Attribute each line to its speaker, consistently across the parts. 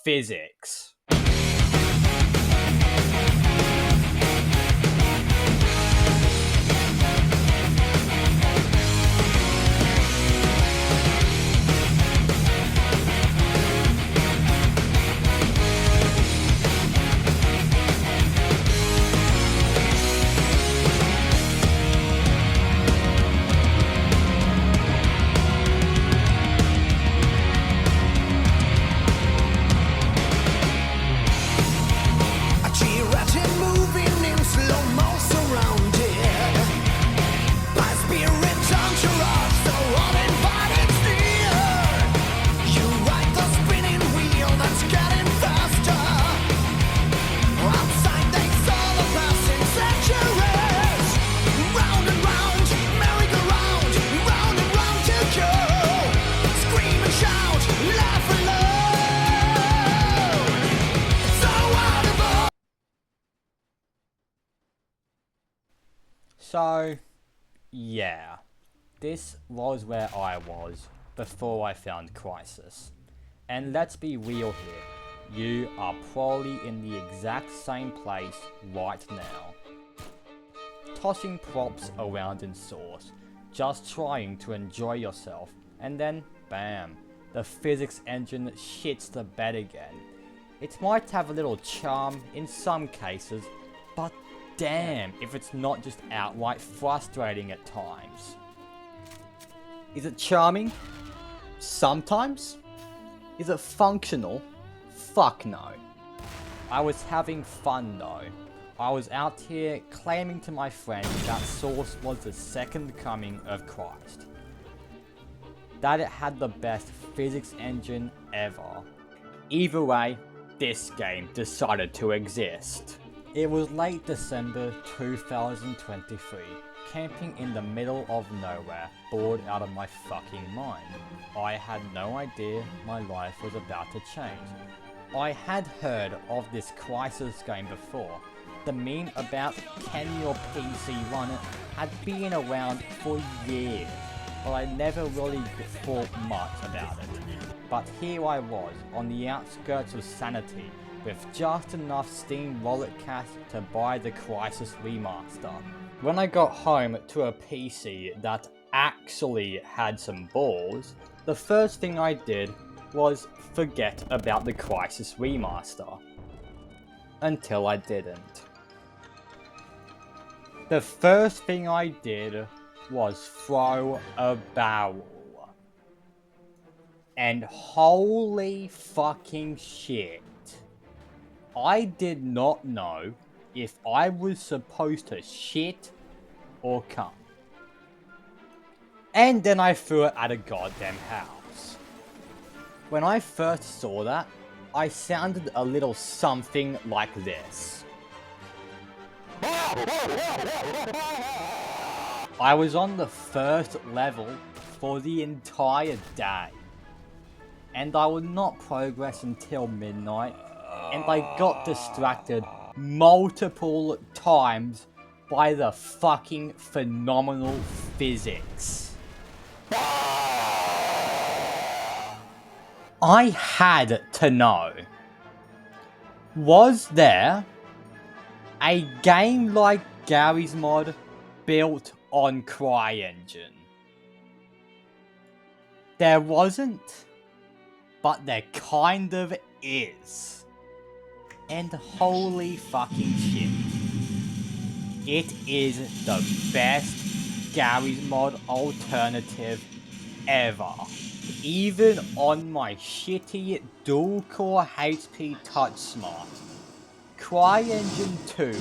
Speaker 1: physics. So, yeah, this was where I was before I found Crysis. And let's be real here, you are probably in the exact same place right now. Tossing props around in Source, just trying to enjoy yourself, and then, bam, the physics engine shits the bed again. It might have a little charm in some cases, but damn if it's not just outright frustrating at times. Is it charming? Sometimes? Is it functional? Fuck no. I was having fun though. I was out here claiming to my friends that Source was the second coming of Christ. That it had the best physics engine ever. Either way, this game decided to exist. It was late December 2023, camping in the middle of nowhere, bored out of my fucking mind. I had no idea my life was about to change. I had heard of this Crysis game before. The meme about can your PC run it had been around for years, but I never really thought much about it. But here I was, on the outskirts of sanity, with just enough Steam wallet cash to buy the Crysis remaster. When I got home to a PC that actually had some balls, the first thing I did was forget about the Crysis remaster. Until I didn't. The first thing I did was throw a barrel. And holy fucking shit. I did not know if I was supposed to shit or cum. And then I threw it at a goddamn house. When I first saw that, I sounded a little something like this. I was on the first level for the entire day. And I would not progress until midnight. And I got distracted multiple times by the fucking phenomenal physics. I had to know, was there a game like Garry's mod built on CryEngine? There wasn't, but there kind of is. And holy fucking shit. It is the best Garry's mod alternative ever. Even on my shitty dual-core HP Touch Smart, CryEngine 2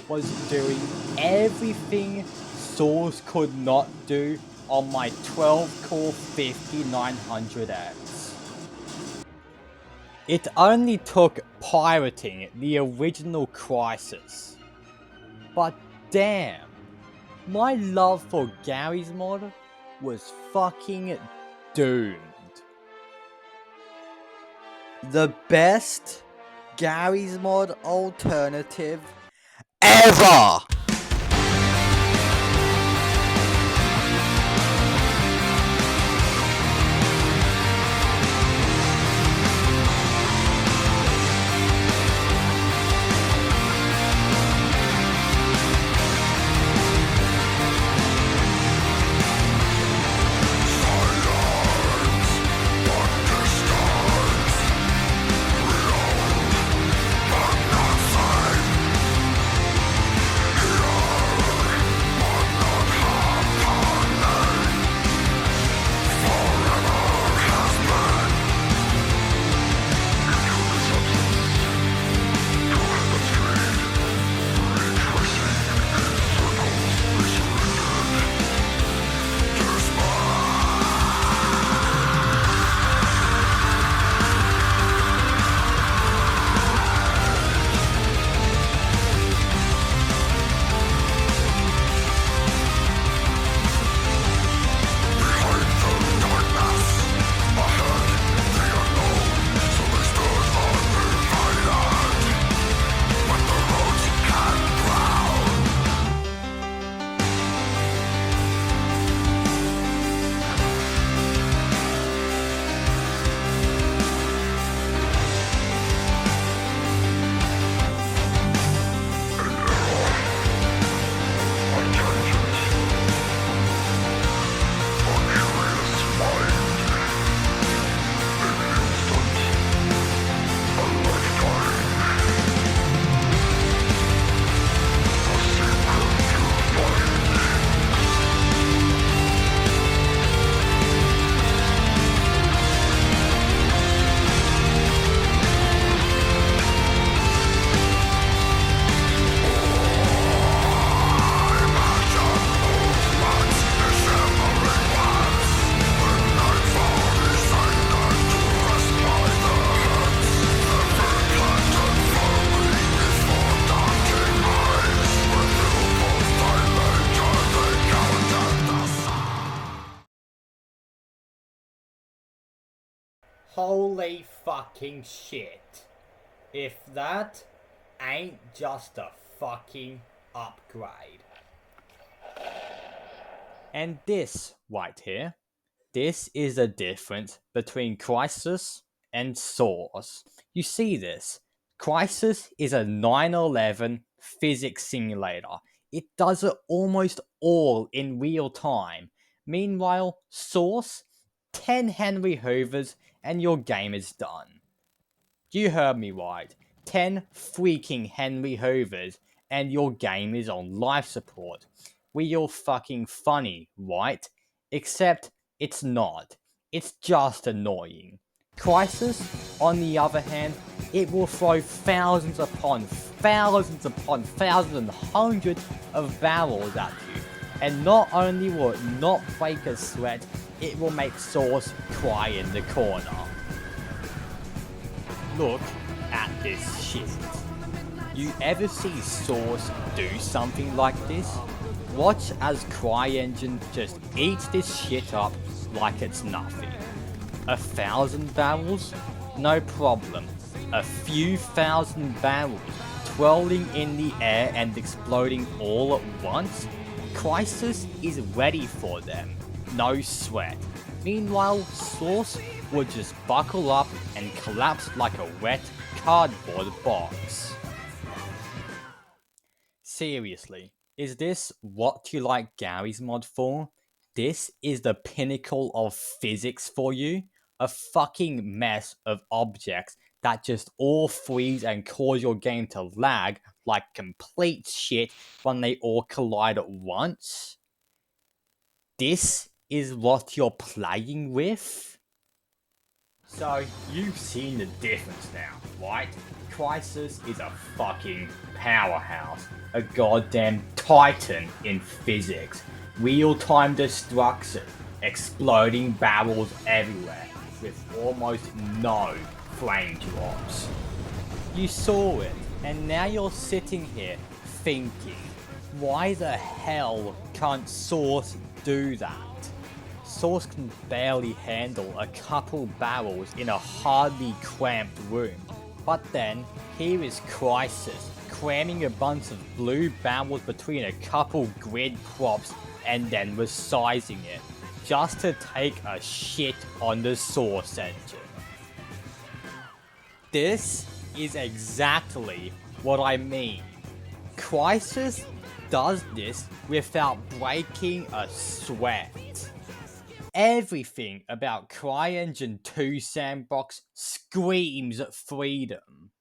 Speaker 1: was doing everything Source could not do on my 12-core 5900X. It only took pirating the original Crysis. But damn, my love for Garry's mod was fucking doomed. The best Garry's mod alternative ever! Holy fucking shit. If that ain't just a fucking upgrade. And this right here, this is the difference between Crysis and Source. You see this? Crysis is a 9/11 physics simulator. It does it almost all in real time. Meanwhile, Source, 10 Henry Hoovers and your game is done. You heard me right. 10 freaking Henry Hoovers and your game is on life support. Real fucking funny, right? Except it's not. It's just annoying. Crysis, on the other hand, it will throw thousands upon thousands upon thousands and hundreds of barrels at you. And not only will it not break a sweat, it will make Source cry in the corner. Look at this shit. You ever see Source do something like this? Watch as CryEngine just eats this shit up like it's nothing. 1,000 barrels? No problem. A few thousand barrels twirling in the air and exploding all at once? Crysis is ready for them. No sweat. Meanwhile, Source would just buckle up and collapse like a wet cardboard box. Seriously, is this what you like Garry's mod for? This is the pinnacle of physics for you? A fucking mess of objects that just all freeze and cause your game to lag like complete shit when they all collide at once? This is what you're playing with? So, you've seen the difference now, right? Crysis is a fucking powerhouse. A goddamn titan in physics. Real-time destruction. Exploding barrels everywhere. With almost no frame drops. You saw it, and now you're sitting here thinking, why the hell can't Source do that? Source can barely handle a couple barrels in a hardly cramped room. But then, here is Crysis, cramming a bunch of blue barrels between a couple grid props and then resizing it, just to take a shit on the Source engine. This is exactly what I mean. Crysis does this without breaking a sweat. Everything about CryEngine 2 Sandbox screams freedom.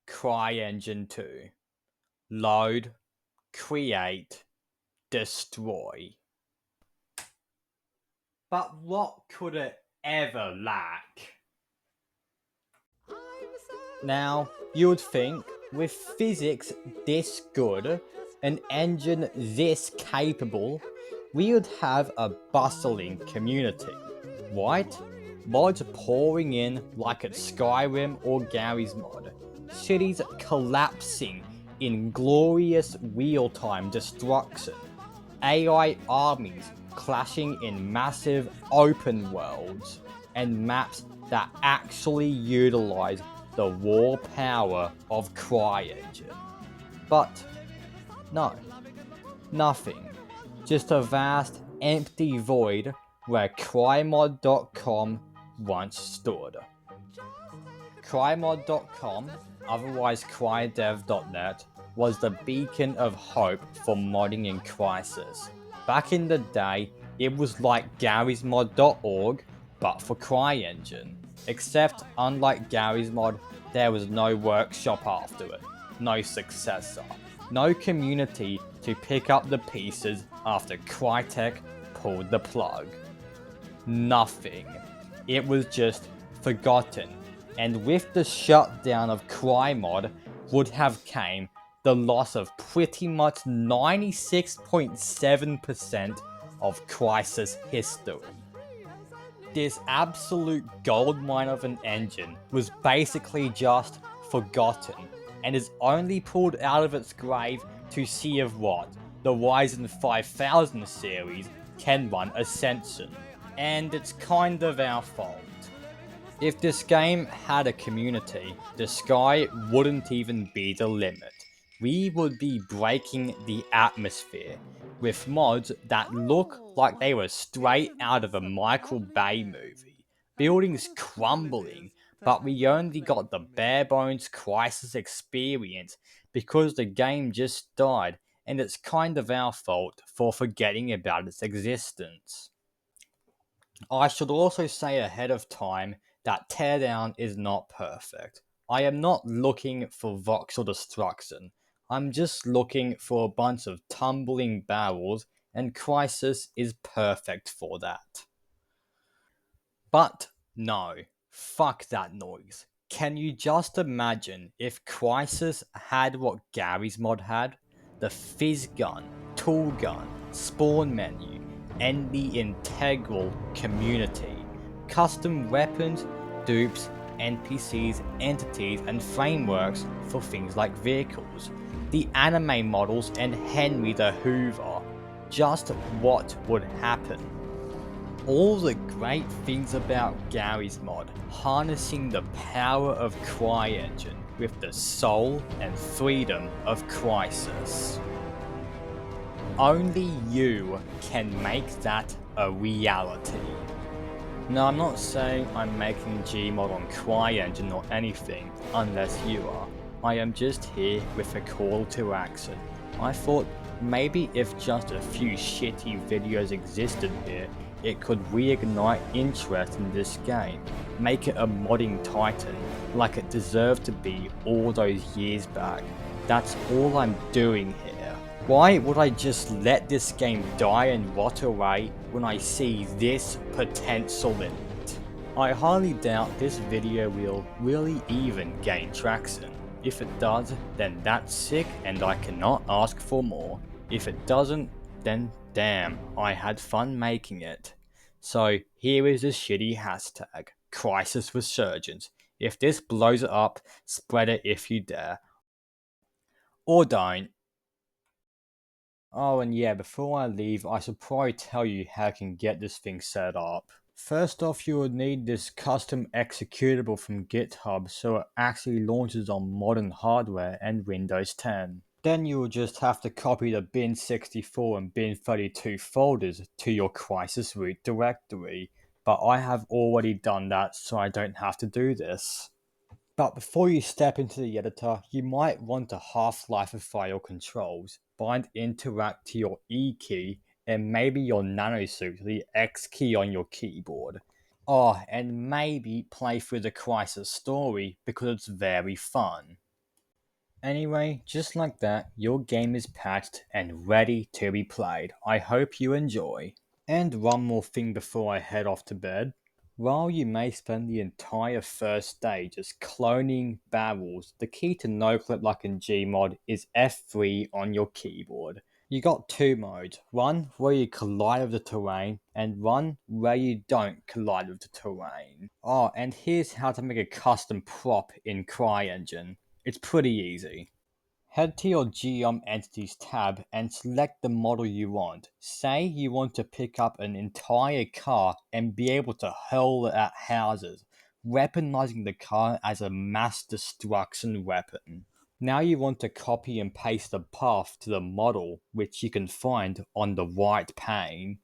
Speaker 1: CryEngine 2. Load, create, destroy. But what could it ever lack? Now, you would think, with physics this good, an engine this capable, we would have a bustling community, right? mods pouring in like it's Skyrim or Garry's mod, cities collapsing in glorious real-time destruction, AI armies clashing in massive open worlds, and maps that actually utilize the raw power of CryEngine. But no, nothing. Just a vast, empty void where crymod.com once stood. Crymod.com, otherwise crydev.net, was the beacon of hope for modding in Crysis. Back in the day, it was like garrysmod.org, but for CryEngine. Except, unlike Garry's Mod, there was no workshop after it, no successor, no community to pick up the pieces after Crytek pulled the plug. Nothing. It was just forgotten, and with the shutdown of CryMod would have came the loss of pretty much 96.7% of Crysis history. This absolute goldmine of an engine was basically just forgotten, and is only pulled out of its grave to see if what the Ryzen 5000 series can run Ascension. And it's kind of our fault. If this game had a community, the sky wouldn't even be the limit. We would be breaking the atmosphere with mods that look like they were straight out of a Michael Bay movie. Buildings crumbling, but we only got the bare bones Crysis experience because the game just died, and it's kind of our fault for forgetting about its existence. I should also say ahead of time that Teardown is not perfect. I am not looking for voxel destruction. I'm just looking for a bunch of tumbling barrels, and Crysis is perfect for that. But no, fuck that noise. Can you just imagine if Crysis had what Garry's mod had? The fizz gun, tool gun, spawn menu, and the integral community. Custom weapons, dupes, NPCs, entities, and frameworks for things like vehicles. The anime models and Henry the Hoover. Just what would happen? All the great things about Garry's mod, harnessing the power of CryEngine with the soul and freedom of Crysis. Only you can make that a reality. Now, I'm not saying I'm making Gmod on CryEngine or anything, unless you are. I am just here with a call to action. I thought maybe if just a few shitty videos existed here, it could reignite interest in this game, make it a modding titan, like it deserved to be all those years back. That's all I'm doing here. Why would I just let this game die and rot away when I see this potential in it? I highly doubt this video will really even gain traction. If it does, then that's sick and I cannot ask for more. If it doesn't, then damn, I had fun making it. So here is a shitty hashtag, Crysis Resurgence. If this blows it up, spread it if you dare. Or don't. Oh, and yeah, before I leave, I should probably tell you how I can get this thing set up. First off, you will need this custom executable from GitHub so it actually launches on modern hardware and Windows 10. Then you will just have to copy the bin64 and bin32 folders to your Crysis root directory, but I have already done that so I don't have to do this. But before you step into the editor, you might want to half-lifeify your controls, bind interact to your E key, and maybe your nanosuit to the X key on your keyboard. Oh, and maybe play through the Crysis story because it's very fun. Anyway, just like that, your game is patched and ready to be played. I hope you enjoy. And one more thing before I head off to bed. While you may spend the entire first day just cloning barrels, the key to no-clip like in Gmod is F3 on your keyboard. You got two modes, one where you collide with the terrain and one where you don't collide with the terrain. Oh, and here's how to make a custom prop in CryEngine. It's pretty easy. Head to your Geom Entities tab and select the model you want. Say you want to pick up an entire car and be able to hurl it at houses, weaponizing the car as a mass destruction weapon. Now you want to copy and paste the path to the model, which you can find on the right pane.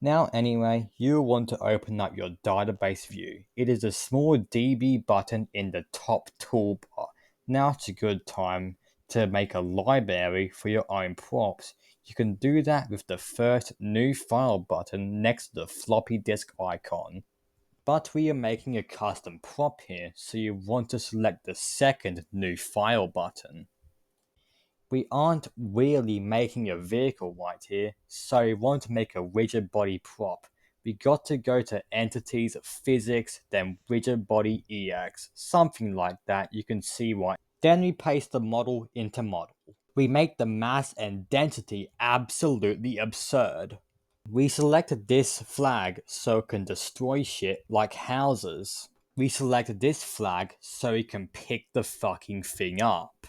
Speaker 1: Now anyway, you want to open up your database view. It is a small DB button in the top toolbar. Now it's a good time to make a library for your own props. You can do that with the first new file button next to the floppy disk icon. But we are making a custom prop here, so you want to select the second new file button. We aren't really making a vehicle right here, so we want to make a rigid body prop. We got to go to entities, physics, then rigid body EX, something like that, you can see why. Then we paste the model into model. We make the mass and density absolutely absurd. We select this flag so it can destroy shit like houses. We select this flag so it can pick the fucking thing up.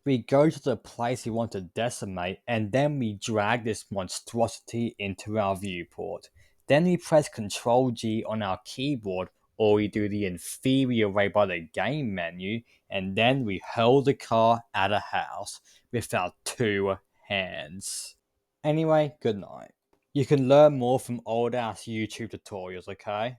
Speaker 1: We go to the place we want to decimate and then we drag this monstrosity into our viewport. Then we press Ctrl G on our keyboard or we do the inferior way by the game menu and then we hurl the car at a house with our two hands. Anyway, good night. You can learn more from old ass YouTube tutorials, okay?